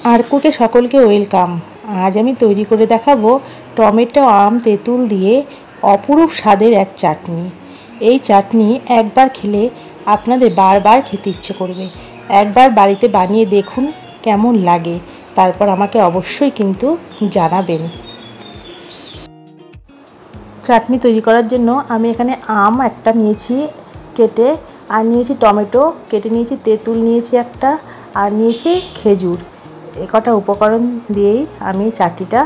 আরকুকে সকলকে ওয়েলকাম। আজ আমি তৈরি করে দেখাবো টমেটো আম তেঁতুল দিয়ে অপরূপ স্বাদের এক চাটনি। এই চাটনি একবার খেলে আপনাদের বারবার খেতে ইচ্ছে করবে। একবার বাড়িতে বানিয়ে দেখুন কেমন লাগে, তারপর আমাকে অবশ্যই কিন্তু জানাবেন। চাটনি তৈরি করার জন্য আমি এখানে আম একটা নিয়েছি কেটে, আর নিয়েছি টমেটো কেটে নিয়েছি, তেঁতুল নিয়েছি একটা, আর নিয়েছি খেজুর। এ কটা উপকরণ দিয়েই আমি চাটনিটা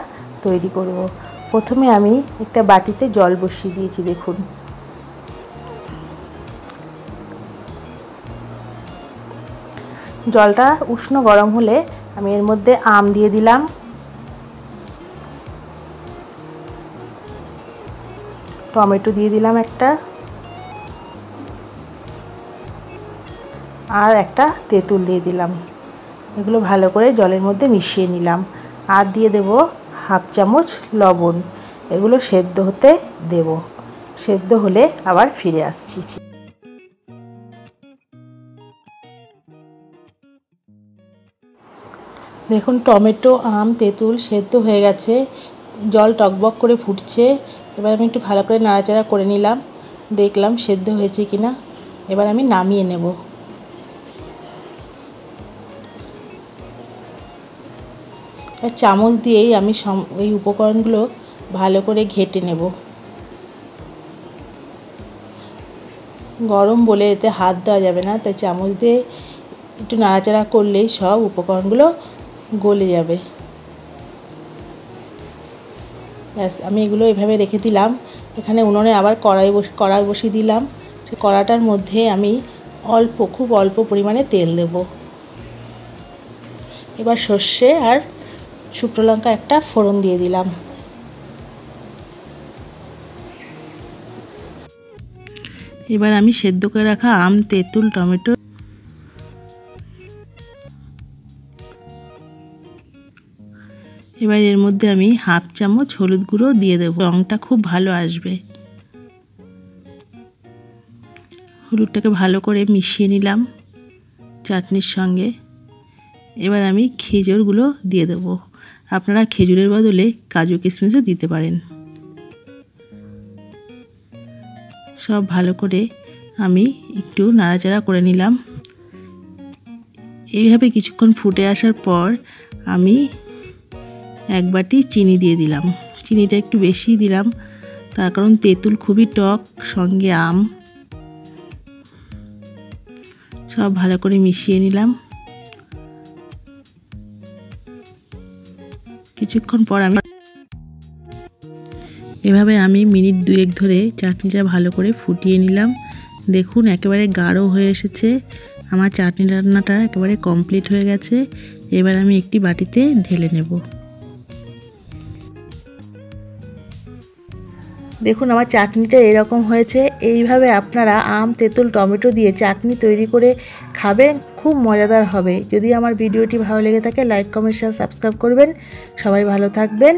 তৈরি করব। প্রথমে আমি একটা বাটিতে জল বসিয়ে দিয়েছি। দেখুন, জলটা উষ্ণ গরম হলে আমি এর মধ্যে আম দিয়ে দিলাম, টমেটো দিয়ে দিলাম একটা, আর একটা তেঁতুল দিয়ে দিলাম। এগুলো ভালো করে জলের মধ্যে মিশিয়ে নিলাম, আর দিয়ে দেব হাফ চামচ লবণ। এগুলো সেদ্ধ হতে দেব, সেদ্ধ হলে আবার ফিরে আসছি। দেখুন, টমেটো আম তেঁতুল সেদ্ধ হয়ে গেছে, জল টকবক করে ফুটছে। এবার আমি একটু ভালো করে নাড়াচাড়া করে নিলাম, দেখলাম সেদ্ধ হয়েছে কিনা। এবার আমি নামিয়ে নেব। চামচ দিয়েই আমি এই উপকরণগুলো ভালো করে ঘেঁটে নেব। গরম বলে এতে হাত দেওয়া যাবে না, তাই চামচ দিয়ে একটু নাড়াচাড়া করলেই সব উপকরণগুলো গলে যাবে। ব্যাস, আমি এগুলো এভাবে রেখে দিলাম। এখানে উনুনে আবার কড়াই বসিয়ে দিলাম। সেই কড়াটার মধ্যে আমি খুব অল্প পরিমাণে তেল দেব। এবার সর্ষে আর শুকনো লঙ্কা একটা ফোড়ন দিয়ে দিলাম। এবার আমি সেদ্ধ করে রাখা আম তেঁতুল টমেটো এবার এর মধ্যে আমি হাফ চামচ হলুদ গুঁড়ো দিয়ে দেবো, রঙটা খুব ভালো আসবে। হলুদটাকে ভালো করে মিশিয়ে নিলাম চাটনির সঙ্গে। এবার আমি খেজুরগুলো দিয়ে দেবো। আপনারা খেজুরের বদলে কাজু কিশমিশও দিতে পারেন। সব ভালো করে আমি একটু নাড়াচাড়া করে নিলাম। এইভাবে কিছুক্ষণ ফুটে আসার পর আমি এক বাটি চিনি দিয়ে দিলাম। চিনিটা একটু বেশি দিলাম, তার কারণ তেঁতুল খুবই টক, সঙ্গে আম। সব ভালো করে মিশিয়ে নিলাম। কিছুক্ষণ পর এভাবে আমি মিনিট 2 ধরে চাটনিটা ভালো করে ফুটিয়ে নিলাম। দেখুন, একেবারে গাঢ় হয়ে এসেছে। আমার চাটনি রান্নাটা একেবারে কমপ্লিট হয়ে গেছে। এবার আমি একটি বাটিতে ঢেলে নেব। দেখুন, আমার চাটনিটা এরকম হয়েছে। এইভাবে আপনারা আম তেঁতুল টমেটো দিয়ে চাটনি তৈরি করে খাবেন, খুব মজাদার হবে। যদি আমার ভিডিওটি ভালো লেগে থাকে লাইক কমেন্ট শেয়ার সাবস্ক্রাইব করবেন। সবাই ভালো থাকবেন।